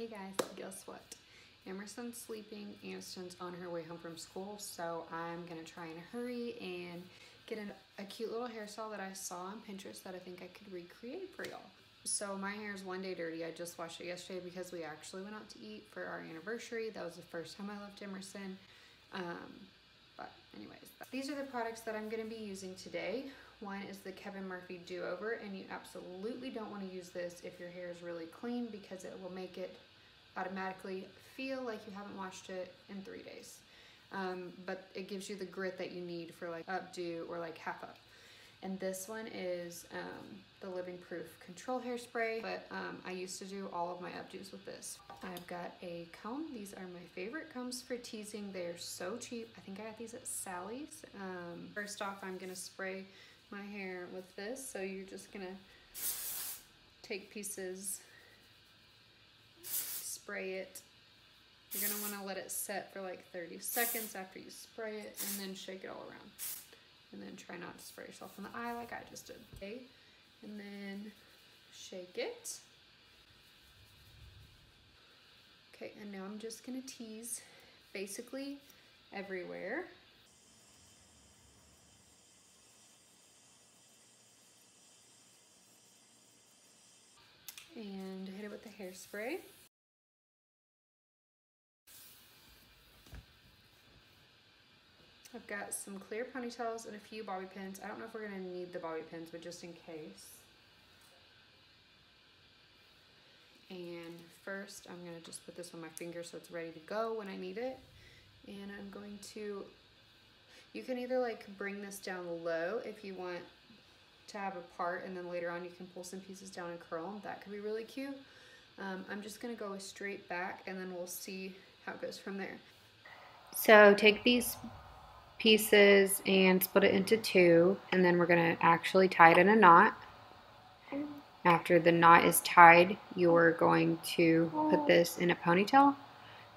Hey guys, guess what? Emerson's sleeping, Aniston's on her way home from school, so I'm gonna try and hurry and get a cute little hairstyle that I saw on Pinterest that I think I could recreate for y'all. So my hair is one day dirty. I just washed it yesterday because we actually went out to eat for our anniversary. That was the first time I left Emerson. But anyways, these are the products that I'm gonna be using today. One is the Kevin Murphy Do-Over, and you absolutely don't want to use this if your hair is really clean because it will make it automatically feel like you haven't washed it in 3 days. But it gives you the grit that you need for like updo or like half up. And this one is the Living Proof Control Hairspray, but I used to do all of my updos with this. I've got a comb. These are my favorite combs for teasing. They're so cheap. I think I got these at Sally's. First off, I'm gonna spray my hair with this. So you're just gonna take pieces, spray it. You're gonna wanna let it set for like 30 seconds after you spray it, and then shake it all around. And then try not to spray yourself in the eye like I just did. Okay, and then shake it. Okay, and now I'm just gonna tease basically everywhere. And hit it with the hairspray. I've got some clear ponytails and a few bobby pins. I don't know if we're gonna need the bobby pins, but just in case. And first, I'm gonna just put this on my finger so it's ready to go when I need it. And I'm going to, you can either like bring this down low if you want to have a part, and then later on you can pull some pieces down and curl them. That could be really cute. I'm just gonna go straight back and then we'll see how it goes from there. So take these pieces and split it into two, and then we're gonna actually tie it in a knot. After the knot is tied, you're going to put this in a ponytail.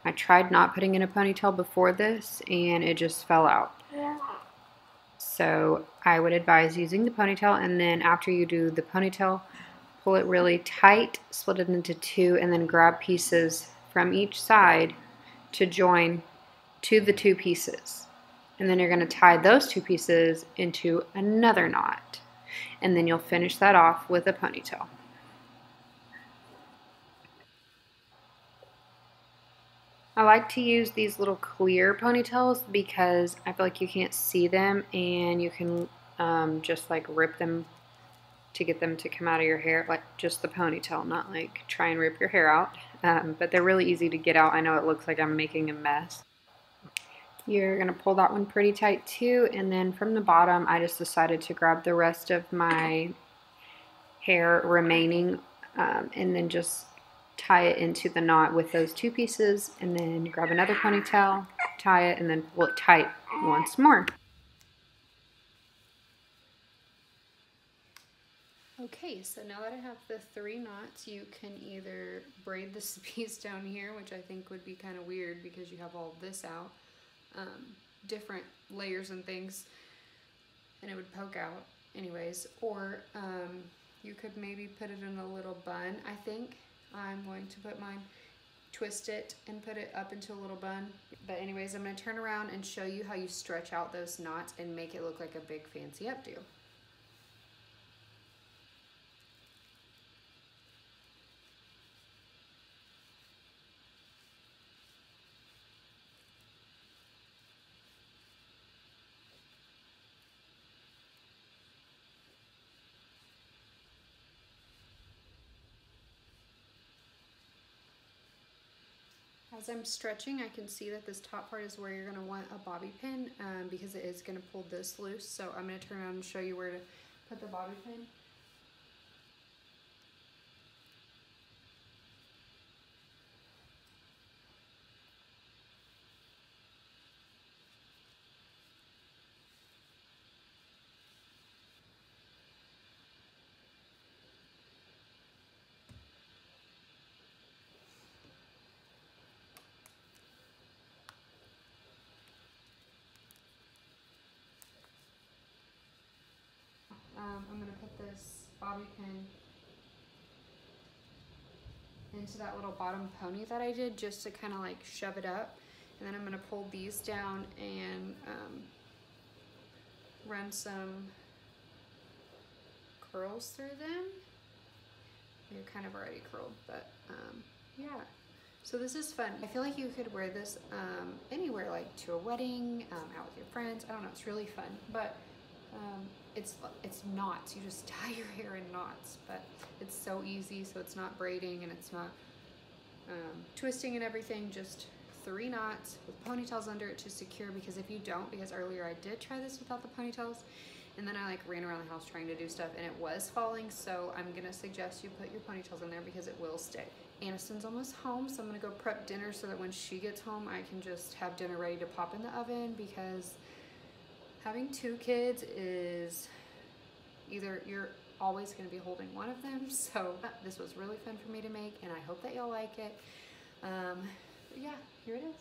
I tried not putting in a ponytail before this and it just fell out. So I would advise using the ponytail, and then after you do the ponytail, pull it really tight, split it into two, and then grab pieces from each side to join to the two pieces. And then you're going to tie those two pieces into another knot. And then you'll finish that off with a ponytail. I like to use these little clear ponytails because I feel like you can't see them, and you can just like rip them to get them to come out of your hair, like just the ponytail, not like try and rip your hair out. But they're really easy to get out. I know it looks like I'm making a mess. You're gonna pull that one pretty tight too, and then from the bottom I just decided to grab the rest of my hair remaining and then just tie it into the knot with those two pieces, and then grab another ponytail, tie it, and then pull it tight once more. Okay, so now that I have the 3 knots, you can either braid this piece down here, which I think would be kind of weird because you have all this out, different layers and things, and it would poke out anyways, or you could maybe put it in a little bun. I think I'm going to put mine, twist it and put it up into a little bun. But anyways, I'm going to turn around and show you how you stretch out those knots and make it look like a big fancy updo. As I'm stretching, I can see that this top part is where you're going to want a bobby pin because it is going to pull this loose. So I'm going to turn around and show you where to put the bobby pin. I'm going to put this bobby pin into that little bottom pony that I did just to kind of like shove it up. And then I'm gonna pull these down and run some curls through them. They're kind of already curled, but yeah. So this is fun. I feel like you could wear this anywhere, like to a wedding, out with your friends. I don't know, it's really fun. But it's knots. You just tie your hair in knots, but it's so easy. So it's not braiding and it's not twisting and everything. Just 3 knots with ponytails under it to secure, because if you don't, because earlier I did try this without the ponytails, and then I like ran around the house trying to do stuff and it was falling. So I'm gonna suggest you put your ponytails in there because it will stay. Aniston's almost home, so I'm gonna go prep dinner so that when she gets home I can just have dinner ready to pop in the oven, because having 2 kids is either you're always going to be holding one of them. So this was really fun for me to make, and I hope that y'all like it. Yeah, here it is.